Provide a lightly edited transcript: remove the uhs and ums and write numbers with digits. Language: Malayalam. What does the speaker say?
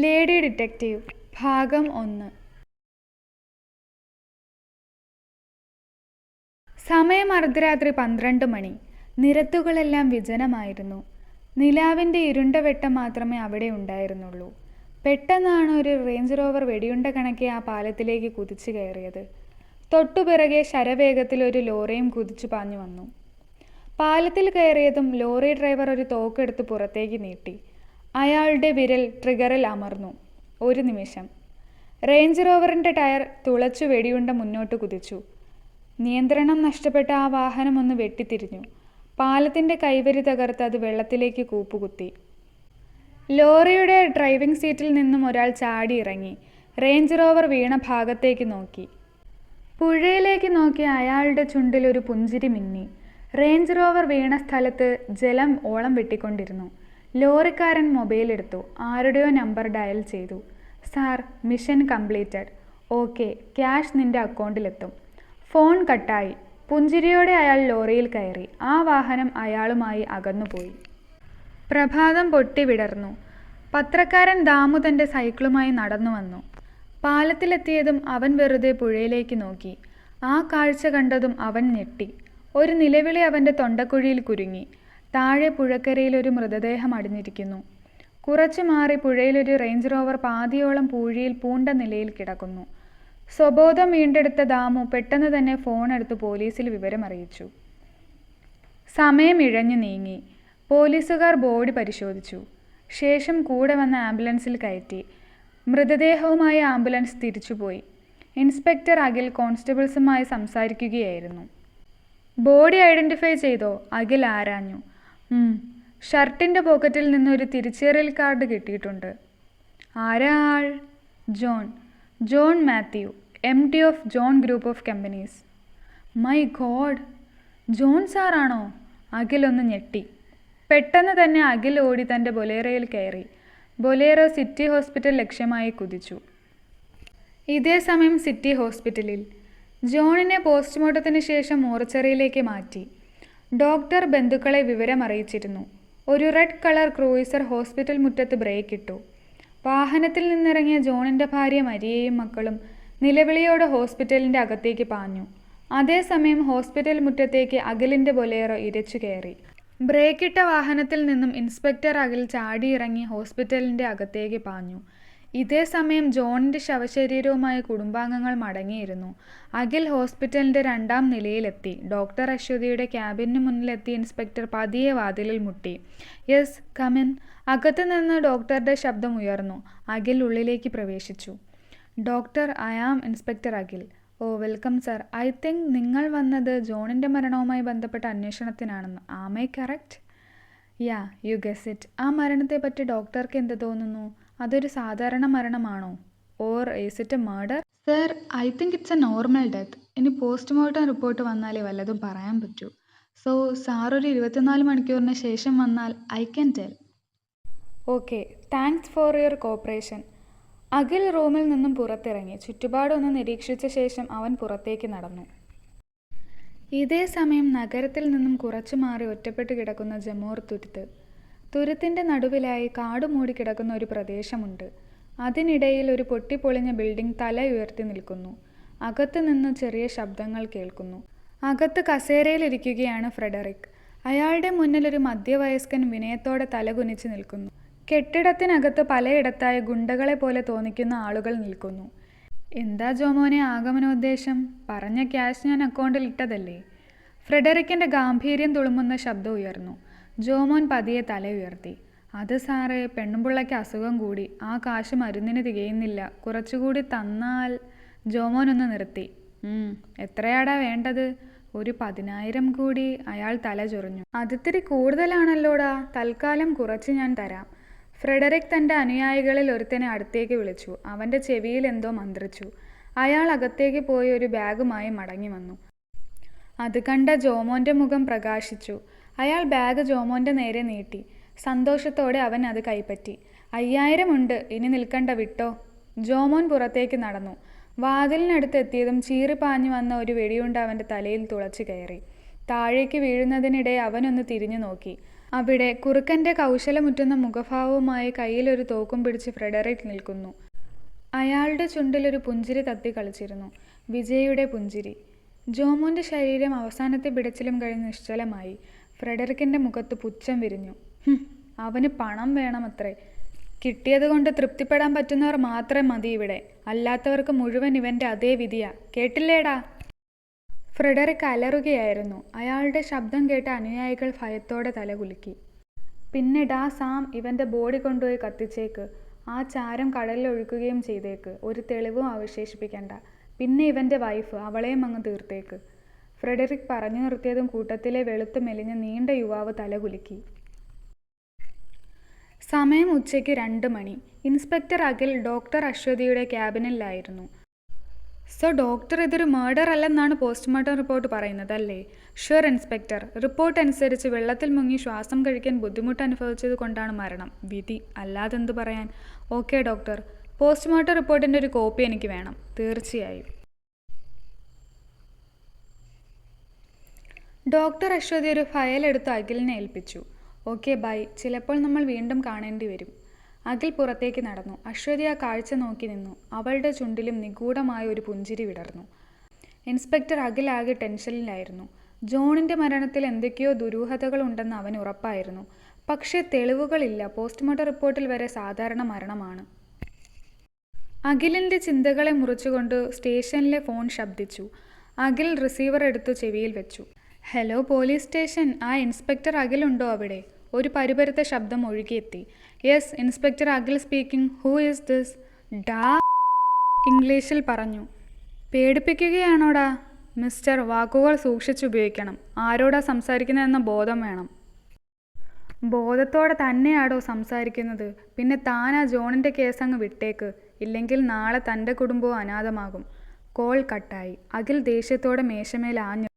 ലേഡി ഡിറ്റക്റ്റീവ് ഭാഗം 1. സമയം അർദ്ധരാത്രി 12 മണി. നിരത്തുകളെല്ലാം വിജനമായിരുന്നു. നിലാവിൻ്റെ ഇരുണ്ട വെട്ടം മാത്രമേ അവിടെ ഉണ്ടായിരുന്നുള്ളൂ. പെട്ടെന്നാണ് ഒരു റേഞ്ച് റോവർ വെടിയുണ്ട കണക്കെ ആ പാലത്തിലേക്ക് കുതിച്ചു കയറിയത്. തൊട്ടുപിറകെ ശരവേഗത്തിൽ ഒരു ലോറിയും കുതിച്ചു പാഞ്ഞു വന്നു. പാലത്തിൽ കയറിയതും ലോറി ഡ്രൈവർ ഒരു തോക്കെടുത്ത് പുറത്തേക്ക് നീട്ടി. അയാളുടെ വിരൽ ട്രിഗറിൽ അമർന്നു. ഒരു നിമിഷം. റേഞ്ച് റോവറിൻ്റെ ടയർ തുളച്ചു വെടിയുണ്ട മുന്നോട്ട് കുതിച്ചു. നിയന്ത്രണം നഷ്ടപ്പെട്ട ആ വാഹനം ഒന്ന് വെട്ടിത്തിരിഞ്ഞു. പാലത്തിൻ്റെ കൈവരി തകർത്ത് അത് വെള്ളത്തിലേക്ക് കൂപ്പുകുത്തി. ലോറിയുടെ ഡ്രൈവിംഗ് സീറ്റിൽ നിന്നും ഒരാൾ ചാടി ഇറങ്ങി റേഞ്ച് റോവർ വീണ ഭാഗത്തേക്ക് നോക്കി. പുഴയിലേക്ക് നോക്കി അയാളുടെ ചുണ്ടിൽ ഒരു പുഞ്ചിരി മിന്നി. റേഞ്ച് റോവർ വീണ സ്ഥലത്ത് ജലം ഓളം വെട്ടിക്കൊണ്ടിരുന്നു. ലോറിക്കാരൻ മൊബൈൽ എടുത്തു. ആരുടെയോ നമ്പർ ഡയൽ ചെയ്തു. Sir, mission completed. Okay, cash നിന്റെ അക്കൗണ്ടിലെത്തും. ഫോൺ കട്ടായി. പുഞ്ചിരിയോടെ അയാൾ ലോറിയിൽ കയറി. ആ വാഹനം അയാളുമായി അകന്നുപോയി. പ്രഭാതം പൊട്ടിവിടർന്നു. പത്രക്കാരൻ ദാമു തൻ്റെ സൈക്കിളുമായി നടന്നു വന്നു. പാലത്തിലെത്തിയതും അവൻ വെറുതെ പുഴയിലേക്ക് നോക്കി. ആ കാഴ്ച കണ്ടതും അവൻ ഞെട്ടി. ഒരു നിലവിളി അവൻ്റെ തൊണ്ടക്കുഴിയിൽ കുരുങ്ങി. താഴെ പുഴക്കരയിൽ ഒരു മൃതദേഹം അടിഞ്ഞിരിക്കുന്നു. കുറച്ചു മാറി പുഴയിലൊരു റേഞ്ച് റോവർ പാതിയോളം പൂഴിയിൽ പൂണ്ട നിലയിൽ കിടക്കുന്നു. സ്വബോധം വീണ്ടെടുത്ത ദാമു പെട്ടെന്ന് തന്നെ ഫോൺ എടുത്ത് പോലീസിൽ വിവരമറിയിച്ചു. സമയം ഇഴഞ്ഞു നീങ്ങി. പോലീസുകാർ ബോഡി പരിശോധിച്ചു. ശേഷം കൂടെ വന്ന ആംബുലൻസിൽ കയറ്റി. മൃതദേഹവുമായി ആംബുലൻസ് തിരിച്ചുപോയി. ഇൻസ്പെക്ടർ അഖിൽ കോൺസ്റ്റബിൾസുമായി സംസാരിക്കുകയായിരുന്നു. ബോഡി ഐഡൻറ്റിഫൈ ചെയ്തോ? അഖിൽ ആരാഞ്ഞു. ഷർട്ടിൻ്റെ പോക്കറ്റിൽ നിന്നൊരു തിരിച്ചറിയൽ കാർഡ് കിട്ടിയിട്ടുണ്ട്. ആരാ ആൾ? John Mathew, MD of John group of companies. My God, John സാറാണോ? അഖിൽ ഒന്ന് ഞെട്ടി. പെട്ടെന്ന് തന്നെ അഖിൽ ഓടി തൻ്റെ ബൊലേറോയിൽ കയറി. ബൊലേറോ സിറ്റി ഹോസ്പിറ്റൽ ലക്ഷ്യമായി കുതിച്ചു. ഇതേ സമയം സിറ്റി ഹോസ്പിറ്റലിൽ ജോണിനെ പോസ്റ്റ്മോർട്ടത്തിന് ശേഷം മോർച്ചറിയിലേക്ക് മാറ്റി. ഡോക്ടർ ബന്ധുക്കളെ വിവരമറിയിച്ചിരുന്നു. ഒരു റെഡ് കളർ ക്രൂയിസർ ഹോസ്പിറ്റൽ മുറ്റത്ത് ബ്രേക്ക് ഇട്ടു. വാഹനത്തിൽ നിന്നിറങ്ങിയ ജോണിൻ്റെ ഭാര്യ മരിയയും മക്കളും നിലവിളിയോടെ ഹോസ്പിറ്റലിൻ്റെ അകത്തേക്ക് പാഞ്ഞു. അതേസമയം ഹോസ്പിറ്റൽ മുറ്റത്തേക്ക് അഖിലിൻ്റെ ബൊലേറോ ഇരച്ചു കയറി. ബ്രേക്കിട്ട വാഹനത്തിൽ നിന്നും ഇൻസ്പെക്ടർ അഖിൽ ചാടിയിറങ്ങി ഹോസ്പിറ്റലിൻ്റെ അകത്തേക്ക് പാഞ്ഞു. ഇതേ സമയം ജോണിൻ്റെ ശവശരീരവുമായി കുടുംബാംഗങ്ങൾ മടങ്ങിയിരുന്നു. അഖിൽ ഹോസ്പിറ്റലിൻ്റെ 2ാം നിലയിലെത്തി. ഡോക്ടർ അശ്വതിയുടെ ക്യാബിനു മുന്നിലെത്തി ഇൻസ്പെക്ടർ പതിയെ വാതിലിൽ മുട്ടി. Yes, come in. അകത്തു നിന്ന് ഡോക്ടറുടെ ശബ്ദം ഉയർന്നു. അഖിൽ ഉള്ളിലേക്ക് പ്രവേശിച്ചു. Doctor, I am inspector Akhil. Oh, welcome sir. I think നിങ്ങൾ വന്നത് ജോണിൻ്റെ മരണവുമായി ബന്ധപ്പെട്ട അന്വേഷണത്തിനാണെന്ന്. Am I correct? Ya, you guess it. ആ മരണത്തെപ്പറ്റി ഡോക്ടർക്ക് എന്ത് തോന്നുന്നു? അതൊരു സാധാരണ മരണമാണോ? Or is it a murder? Sir, I think it's a normal death. ഇനി പോസ്റ്റ്മോർട്ടം റിപ്പോർട്ട് വന്നാലേ വല്ലതും പറയാൻ പറ്റൂ. സോ സാർ ഒരു 24 മണിക്കൂറിന് ശേഷം വന്നാൽ I can tell. Okay, thanks for your corporation. Akhil റൂമിൽ നിന്നും പുറത്തിറങ്ങി. ചുറ്റുപാടൊന്ന് നിരീക്ഷിച്ച ശേഷം അവൻ പുറത്തേക്ക് നടന്നു. ഇതേ സമയം നഗരത്തിൽ നിന്നും കുറച്ചു മാറി ഒറ്റപ്പെട്ട് കിടക്കുന്ന ജമോർ തുരുത്തിൻ്റെ നടുവിലായി കാട് മൂടിക്കിടക്കുന്ന ഒരു പ്രദേശമുണ്ട്. അതിനിടയിൽ ഒരു പൊട്ടിപ്പൊളിഞ്ഞ ബിൽഡിംഗ് തല ഉയർത്തി നിൽക്കുന്നു. അകത്ത് നിന്ന് ചെറിയ ശബ്ദങ്ങൾ കേൾക്കുന്നു. അകത്ത് കസേരയിലിരിക്കുകയാണ് ഫ്രെഡറിക്. അയാളുടെ മുന്നിൽ ഒരു മധ്യവയസ്കൻ വിനയത്തോടെ തലകുനിച്ച് നിൽക്കുന്നു. കെട്ടിടത്തിനകത്ത് പലയിടത്തായി ഗുണ്ടകളെ പോലെ തോന്നിക്കുന്ന ആളുകൾ നിൽക്കുന്നു. എന്താ ജോമോനെ ആഗമനോദ്ദേശം? പറഞ്ഞ ക്യാഷ് ഞാൻ അക്കൗണ്ടിൽ ഇട്ടതല്ലേ? ഫ്രെഡറിക്കിൻ്റെ ഗാംഭീര്യം തുളുമ്പുന്ന ശബ്ദം ഉയർന്നു. ജോമോൻ പതിയെ തല ഉയർത്തി. അത് സാറേ, പെണ്ണുപിള്ളയ്ക്ക് അസുഖം കൂടി. ആ കാശ് മരുന്നിന് തികയുന്നില്ല. കുറച്ചുകൂടി തന്നാൽ. ജോമോൻ ഒന്ന് നിർത്തി. എത്രയാടാ വേണ്ടത്? ഒരു 10,000 കൂടി. അയാൾ തല ചൊറിഞ്ഞു. അതിത്തിരി കൂടുതലാണല്ലോടാ. തൽക്കാലം കുറച്ച് ഞാൻ തരാം. ഫ്രെഡറിക് തൻ്റെ അനുയായികളിൽ ഒരുത്തനെ അടുത്തേക്ക് വിളിച്ചു. അവൻ്റെ ചെവിയിൽ എന്തോ മന്ത്രിച്ചു. അയാൾ അകത്തേക്ക് പോയി ഒരു ബാഗുമായി മടങ്ങി വന്നു. അത് കണ്ട ജോമോൻ്റെ മുഖം പ്രകാശിച്ചു. അയാൾ ബാഗ് ജോമോൻ്റെ നേരെ നീട്ടി. സന്തോഷത്തോടെ അവൻ അത് കൈപ്പറ്റി. 5,000 ഉണ്ട്. ഇനി നിൽക്കണ്ട, വിട്ടോ. ജോമോൻ പുറത്തേക്ക് നടന്നു. വാതിലിനടുത്ത് എത്തിയതും ചീറിപ്പാഞ്ഞു വന്ന ഒരു വെടിയുണ്ട അവൻ്റെ തലയിൽ തുളച്ചു കയറി. താഴേക്ക് വീഴുന്നതിനിടെ അവനൊന്ന് തിരിഞ്ഞു നോക്കി. അവിടെ കുറുക്കൻ്റെ കൗശലമുറ്റുന്ന മുഖഭാവവുമായി കയ്യിലൊരു തോക്കും പിടിച്ച് ഫ്രെഡറിക് നിൽക്കുന്നു. അയാളുടെ ചുണ്ടിലൊരു പുഞ്ചിരി തത്തി കളിച്ചിരുന്നു. വിജയുടെ പുഞ്ചിരി. ജോമോൻ്റെ ശരീരം അവസാനത്തെ പിടച്ചിലും കഴിഞ്ഞ് നിശ്ചലമായി. ഫ്രെഡറിക്കിൻ്റെ മുഖത്ത് പുച്ഛം വിരിഞ്ഞു. അവന് പണം വേണമത്രേ. കിട്ടിയതുകൊണ്ട് തൃപ്തിപ്പെടാൻ പറ്റുന്നവർ മാത്രം മതി ഇവിടെ. അല്ലാത്തവർക്ക് മുഴുവൻ ഇവൻ്റെ അതേ വിധിയാ. കേട്ടില്ലേടാ? ഫ്രെഡറിക് അലറുകയായിരുന്നു. അയാളുടെ ശബ്ദം കേട്ട അനുയായികൾ ഭയത്തോടെ തലകുലുക്കി. പിന്നെ ഡാ സാം, ഇവൻ്റെ ബോഡി കൊണ്ടുപോയി കത്തിച്ചേക്ക്. ആ ചാരം കടലിൽ ഒഴുക്കുകയും ചെയ്തേക്ക്. ഒരു തെളിവും അവശേഷിപ്പിക്കണ്ട. പിന്നെ ഇവൻ്റെ വൈഫ്, അവളെയും അങ്ങ് തീർത്തേക്ക്. ഫ്രെഡറിക് പറഞ്ഞു നിർത്തിയതും കൂട്ടത്തിലെ വെളുത്ത് മെലിഞ്ഞ നീണ്ട യുവാവ് തലകുലുക്കി. സമയം ഉച്ചയ്ക്ക് 2 മണി. ഇൻസ്പെക്ടർ അഖിൽ ഡോക്ടർ അശ്വതിയുടെ ക്യാബിനിലായിരുന്നു. സോ ഡോക്ടർ, ഇതൊരു മർഡർ അല്ലെന്നാണ് പോസ്റ്റ്മോർട്ടം റിപ്പോർട്ട് പറയുന്നത് അല്ലേ? Sure inspector. റിപ്പോർട്ട് അനുസരിച്ച് വെള്ളത്തിൽ മുങ്ങി ശ്വാസം കഴിക്കാൻ ബുദ്ധിമുട്ട് അനുഭവിച്ചത് കൊണ്ടാണ് മരണം. വിധി, അല്ലാതെന്തു പറയാൻ. ഓക്കെ ഡോക്ടർ, പോസ്റ്റ്മോർട്ടം റിപ്പോർട്ടിൻ്റെ ഒരു കോപ്പി എനിക്ക് വേണം. തീർച്ചയായും. ഡോക്ടർ അശ്വതി ഒരു ഫയൽ എടുത്ത് അഖിലിനെ ഏൽപ്പിച്ചു. ഓക്കെ ബൈ, ചിലപ്പോൾ നമ്മൾ വീണ്ടും കാണേണ്ടി വരും. അഖിൽ പുറത്തേക്ക് നടന്നു. അശ്വതി ആ കാഴ്ച നോക്കി നിന്നു. അവളുടെ ചുണ്ടിലും നിഗൂഢമായ ഒരു പുഞ്ചിരി വിടർന്നു. ഇൻസ്പെക്ടർ അഖിൽ ആകെ ടെൻഷനിലായിരുന്നു. ജോണിൻ്റെ മരണത്തിൽ എന്തൊക്കെയോ ദുരൂഹതകളുണ്ടെന്ന് അവന് ഉറപ്പായിരുന്നു. പക്ഷേ തെളിവുകളില്ല. പോസ്റ്റ്മോർട്ടം റിപ്പോർട്ടിൽ വരെ സാധാരണ മരണമാണ്. അഖിലിൻ്റെ ചിന്തകളെ മുറിച്ചുകൊണ്ട് സ്റ്റേഷനിലെ ഫോൺ ശബ്ദിച്ചു. അഖിൽ റിസീവർ എടുത്തു ചെവിയിൽ വെച്ചു. ഹലോ പോലീസ് സ്റ്റേഷൻ, ആ ഇൻസ്പെക്ടർ അഖിൽ ഉണ്ടോ അവിടെ? ഒരു പരിപരുത്ത ശബ്ദം ഒഴുകിയെത്തി. Yes, inspector Akhil speaking. Who is this? ഡാ ഇംഗ്ലീഷിൽ പറഞ്ഞു. പേടിപ്പിക്കുകയാണോടാ? മിസ്റ്റർ, വാക്കുകൾ സൂക്ഷിച്ചുപയോഗിക്കണം. ആരോടാ സംസാരിക്കുന്നതെന്ന ബോധം വേണം. ബോധത്തോടെ തന്നെയാടോ സംസാരിക്കുന്നത്. പിന്നെ താനാ ജോണിൻ്റെ കേസങ്ങ് വിട്ടേക്ക്. ഇല്ലെങ്കിൽ നാളെ തൻ്റെ കുടുംബവും അനാഥമാകും. കോൾ കട്ടായി. അഖിൽ ദേഷ്യത്തോടെ മേശമേൽ ആഞ്ഞു.